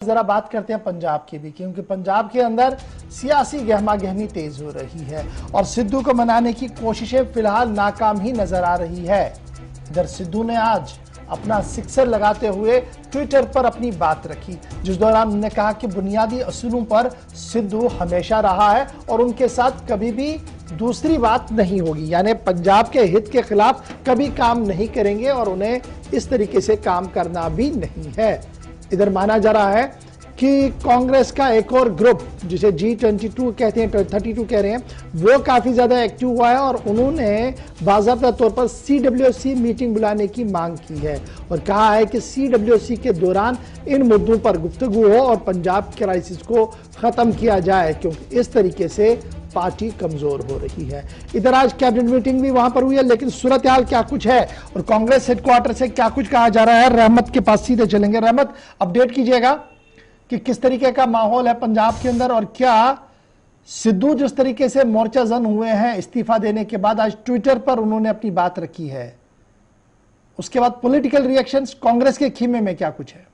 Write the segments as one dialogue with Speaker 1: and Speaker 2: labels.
Speaker 1: जरा बात करते हैं पंजाब की भी, क्योंकि पंजाब के अंदर सियासी गहमा गहमी तेज हो रही है और सिद्धू को मनाने की कोशिशें फिलहाल नाकाम ही नजर आ रही है। इधर सिद्धू ने आज अपना सिक्सर लगाते हुए ट्विटर पर अपनी बात रखी, जिस दौरान उन्होंने कहा कि बुनियादी असूलों पर सिद्धू हमेशा रहा है और उनके साथ कभी भी दूसरी बात नहीं होगी, यानी पंजाब के हित के खिलाफ कभी काम नहीं करेंगे और उन्हें इस तरीके से काम करना भी नहीं है। इधर माना जा रहा है कि कांग्रेस का एक और ग्रुप जिसे G22 कहते हैं, 32 कह रहे हैं, वो काफी ज्यादा एक्टिव हुआ है और उन्होंने बाज़ाब्ता तौर पर CWC मीटिंग बुलाने की मांग की है और कहा है कि CWC के दौरान इन मुद्दों पर गुफ्तगू हो और पंजाब क्राइसिस को खत्म किया जाए, क्योंकि इस तरीके से पार्टी कमजोर हो रही है। इधर आज कैबिनेट मीटिंग भी वहां पर हुई है, लेकिन सूरत हाल क्या कुछ है और कांग्रेस हेडक्वार्टर से क्या कुछ कहा जा रहा है, रहमत के पास सीधे चलेंगे। रहमत, अपडेट कीजिएगा कि किस तरीके का माहौल है पंजाब के अंदर और क्या सिद्धू जिस तरीके से मोर्चा जन हुए हैं इस्तीफा देने के बाद, आज ट्विटर पर उन्होंने अपनी बात रखी है, उसके बाद पॉलिटिकल रिएक्शंस कांग्रेस के खीमे में क्या कुछ है?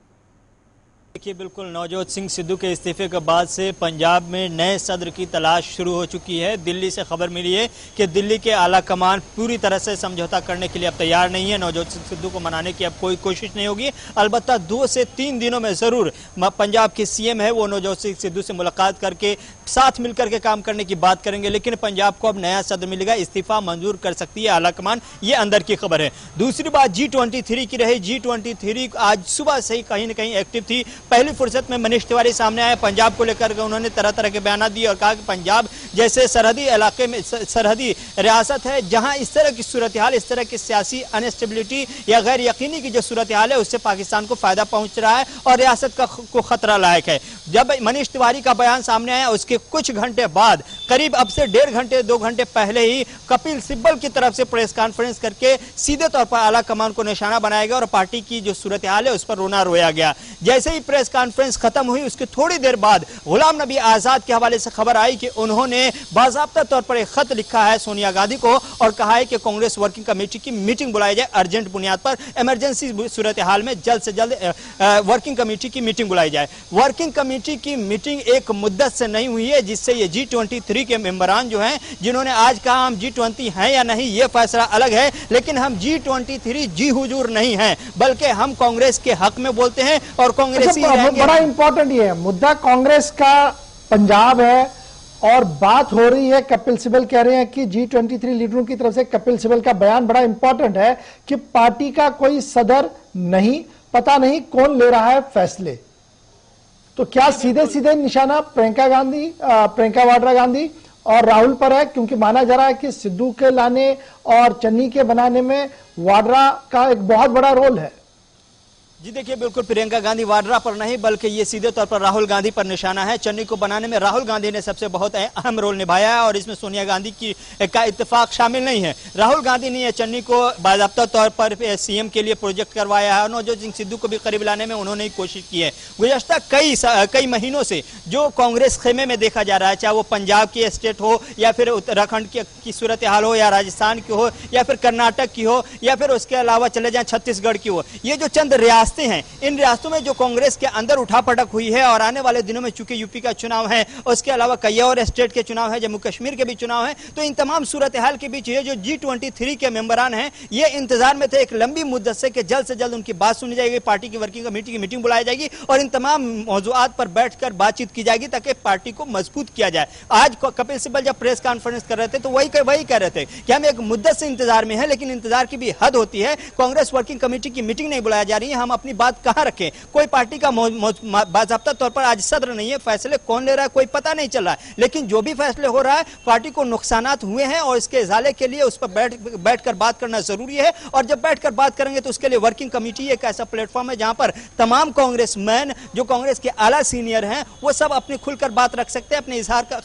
Speaker 2: देखिए, बिल्कुल नवजोत सिंह सिद्धू के इस्तीफे के बाद से पंजाब में नए सदर की तलाश शुरू हो चुकी है। दिल्ली से खबर मिली है कि दिल्ली के आला कमान पूरी तरह से समझौता करने के लिए अब तैयार नहीं है। नवजोत सिंह सिद्धू को मनाने की अब कोई कोशिश नहीं होगी। अलबत्ता 2 से 3 दिनों में जरूर पंजाब के CM है वो नवजोत सिंह सिद्धू से मुलाकात करके साथ मिलकर के काम करने की बात करेंगे, लेकिन पंजाब को अब नया सदर मिलेगा, इस्तीफा मंजूर कर सकती है आला कमान, ये अंदर की खबर है। दूसरी बात G23 की रही। G23 आज सुबह से ही कहीं ना कहीं एक्टिव थी। पहली फुर्सत में मनीष तिवारी सामने आए, पंजाब को लेकर के उन्होंने तरह तरह के बयान दिए और कहा कि पंजाब जैसे सरहदी इलाके में सरहदी रियासत है जहां इस तरह की सूरत हाल, इस तरह की सियासी अनस्टेबिलिटी या गैर यकीनी की जो सूरत हाल है उससे पाकिस्तान को फायदा पहुंच रहा है और रियासत को खतरा लायक है। जब मनीष तिवारी का बयान सामने आया उसके कुछ घंटे बाद, करीब अब से 1.5 घंटे 2 घंटे पहले ही कपिल सिब्बल की तरफ से प्रेस कॉन्फ्रेंस करके सीधे तौर पर आला कमान को निशाना बनाया गया और पार्टी की जो सूरत हाल है उस पर रोना रोया गया। जैसे ही प्रेस कॉन्फ्रेंस खत्म हुई उसके थोड़ी देर बाद गुलाम नबी आजाद के हवाले से खबर आई कि उन्होंने बाज़ाब्ता तौर पर एक खत लिखा है सोनिया गांधी को और कहा है कि कांग्रेस वर्किंग कमेटी की मीटिंग बुलाई जाए, अर्जेंट बुनियाद पर इमरजेंसी सूरत हाल में जल्द से जल्द वर्किंग कमेटी की मीटिंग बुलाई जाए। वर्किंग कमेटी की मीटिंग एक मुद्दत से नहीं हुई है, जिससे ये G23 के मेंबरान जो हैं, जिन्होंने आज कहा हम G20 हैं या नहीं ये फैसला अलग है, लेकिन हम G23 जी हुजूर नहीं हैं, बल्कि हम कांग्रेस के हक में बोलते हैं और कांग्रेसी
Speaker 1: बड़ा इंपॉर्टेंट ये है मुद्दा, कांग्रेस का पंजाब है और बात हो रही है, कपिल सिब्बल कह रहे हैं कि G23 लीडरों की तरफ से कपिल सिब्बल का बयान बड़ा इंपॉर्टेंट है कि पार्टी का कोई सदर नहीं, पता नहीं कौन ले रहा है फैसले। तो क्या सीधे सीधे निशाना प्रियंका वाड्रा गांधी और राहुल पर है, क्योंकि माना जा रहा है कि सिद्धू के लाने और चन्नी के बनाने में वाड्रा का एक बहुत बड़ा रोल है।
Speaker 2: जी देखिए, बिल्कुल प्रियंका गांधी वाड्रा पर नहीं बल्कि ये सीधे तौर पर राहुल गांधी पर निशाना है। चन्नी को बनाने में राहुल गांधी ने सबसे बहुत अहम रोल निभाया है और इसमें सोनिया गांधी का इत्तेफाक शामिल नहीं है। राहुल गांधी ने चन्नी को बाज़ाब्ता तौर पर CM के लिए प्रोजेक्ट करवाया है और नवजोत सिंह सिद्धू को भी करीब लाने में उन्होंने ही कोशिश की है। गुज़श्ता कई महीनों से जो कांग्रेस खेमे में देखा जा रहा है, चाहे वो पंजाब की स्टेट हो या फिर उत्तराखंड की सूरत हाल हो या राजस्थान की हो या फिर कर्नाटक की हो या फिर उसके अलावा चले जाएं छत्तीसगढ़ की हो, ये जो चंद रियासतें हैं, इन रियासतों में जो कांग्रेस के अंदर उठापटक हुई है और आने वाले दिनों में चूंकि यूपी का चुनाव है, उसके अलावा कई और स्टेट के चुनाव है, जम्मू कश्मीर के भी चुनाव है, तो इन तमाम सूरत हाल के बीच ये जो G23 के मेंबरान हैं ये इंतजार में थे एक लंबी मुद्दत से कि जल्द से जल्द उनकी बात सुनी जाएगी, पार्टी की वर्किंग कमेटी की मीटिंग बुलाई जाएगी और इन तमाम मौजूआत पर बैठकर बातचीत की जाएगी ताकि पार्टी को मजबूत किया जाए। आज कपिल सिब्बल जब प्रेस कॉन्फ्रेंस कर रहे थे तो वही कह रहे थे कि हम एक मुद्दत से इंतजार में हैं, लेकिन इंतजार की भी हद होती है। कांग्रेस वर्किंग कमेटी की मीटिंग नहीं बुलाई जा रही है, हम अपनी बात कहां रखें? कोई पार्टी का बाज़ाब्ता तौर पर आज सदर नहीं है, फैसले कौन ले रहा है कोई पता नहीं चल रहा है, लेकिन जो भी फैसले हो रहा है पार्टी को नुकसानात हुए हैं और इसके इजाले के लिए उस पर बैठकर बात करना जरूरी है और जब बैठकर बात करेंगे तो उसके लिए वर्किंग कमेटी एक ऐसा प्लेटफॉर्म है जहां पर तमाम कांग्रेसमैन जो कांग्रेस के आला सीनियर हैं वो सब अपनी खुलकर बात रख सकते हैं,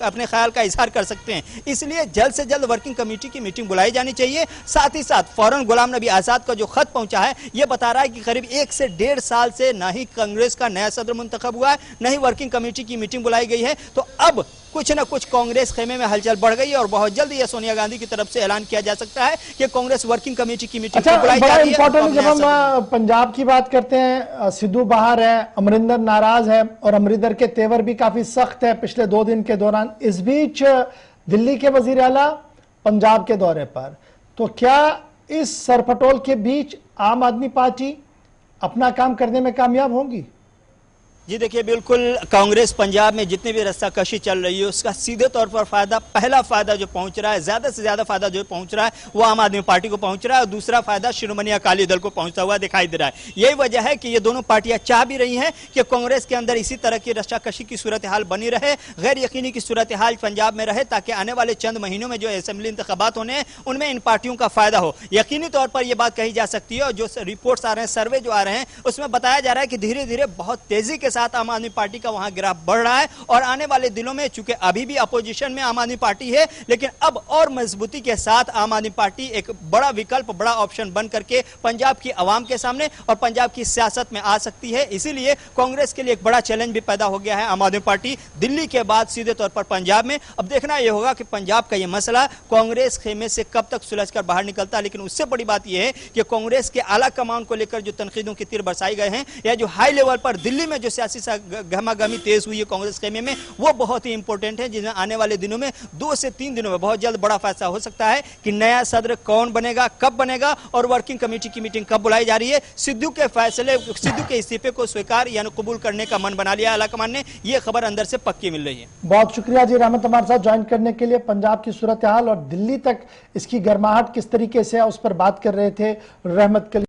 Speaker 2: अपने ख्याल का इजहार कर सकते हैं। इसलिए जल्द से जल्द वर्किंग कमेटी की मीटिंग बुलाई जानी चाहिए। साथ ही साथ फौरन गुलाम नबी आजाद का जो खत पहुंचा है यह बता रहा है कि करीब 1 से 1.5 साल से ना ही कांग्रेस का नया सदर मुंतखब हुआ है, ना ही वर्किंग कमेटी की मीटिंग बुलाई गई है, तो अब कुछ न कुछ कांग्रेस खेमे में हलचल बढ़ गई है और बहुत जल्द ये सोनिया गांधी की तरफ से ऐलान किया जा सकता है कि कांग्रेस वर्किंग कमेटी की मीटिंग बुलाई जा रही है।
Speaker 1: इंपॉर्टेंट जब हम पंजाब की बात करते हैं, सिद्धू बाहर है, अमरिंदर नाराज है और अमरिंदर के तेवर भी काफी सख्त है पिछले 2 दिन के दौरान। इस बीच दिल्ली के वजीर आला पंजाब के दौरे पर, तो क्या इस सरपटोल के बीच आम आदमी पार्टी अपना काम करने में कामयाब होगी?
Speaker 2: जी देखिए, बिल्कुल कांग्रेस पंजाब में जितनी भी रस्साकशी चल रही है उसका सीधे तौर पर फायदा, पहला फायदा जो पहुंच रहा है, ज्यादा से ज्यादा फायदा जो पहुंच रहा है वो आम आदमी पार्टी को पहुंच रहा है और दूसरा फायदा शिरोमणि अकाली दल को पहुंचता हुआ दिखाई दे रहा है। यही वजह है कि ये दोनों पार्टियां चाह भी रही हैं कि कांग्रेस के अंदर इसी तरह की रस्साकशी की सूरत हाल बनी रहे, गैर यकीनी की सूरत हाल पंजाब में रहे, ताकि आने वाले चंद महीनों में जो असेंबली इंतखाबात होने हैं उनमें इन पार्टियों का फायदा हो। यकीनी तौर पर यह बात कही जा सकती है और जो रिपोर्ट्स आ रहे हैं, सर्वे जो आ रहे हैं, उसमें बताया जा रहा है कि धीरे धीरे बहुत तेजी के साथ आम आदमी पार्टी का वहां ग्राफ बढ़ रहा है और आने वाले दिनों में, चूंकि अभी भी अपोजिशन में आम आदमी पार्टी है, लेकिन अब और मजबूती के साथ आम आदमी पार्टी एक बड़ा विकल्प, बड़ा ऑप्शन बन करके पंजाब की आवाम के सामने और पंजाब की सियासत में आ सकती है। इसीलिए कांग्रेस के लिए एक बड़ा चैलेंज भी पैदा हो गया है आम आदमी पार्टी दिल्ली के बाद सीधे तौर पर पंजाब में। अब देखना यह होगा कि पंजाब का यह मसला कांग्रेस खेमे से कब तक सुलझकर बाहर निकलता है। लेकिन उससे बड़ी बात यह है कि कांग्रेस के आला कमान को लेकर जो तनकीदों के तीर बरसाए गए हैं या जो हाई लेवल पर दिल्ली में जो सियासी गहमागहमी तेज हुई है कांग्रेस खेमे में, वो बहुत ही इंपॉर्टेंट है, जिसमें आने वाले दिनों में 2 से 3 दिनों में बहुत जल्द बड़ा फैसला हो सकता है कि नया सदर कौन बनेगा, कब बनेगा और वर्किंग कमेटी की मीटिंग कब बुलाई जा रही है। सिद्धू के फैसले, सिद्धू के इस्तीफे को स्वीकार यानी कबूल करने का मन बना लिया आलाकमान ने, यह खबर अंदर से पक्की मिल रही है।
Speaker 1: बहुत शुक्रिया जी रहमत हमारे साथ ज्वाइन करने के लिए। पंजाब की सूरत हाल और दिल्ली तक इसकी गर्माहट किस तरीके से है उस पर बात कर रहे थे रहमत के लिए।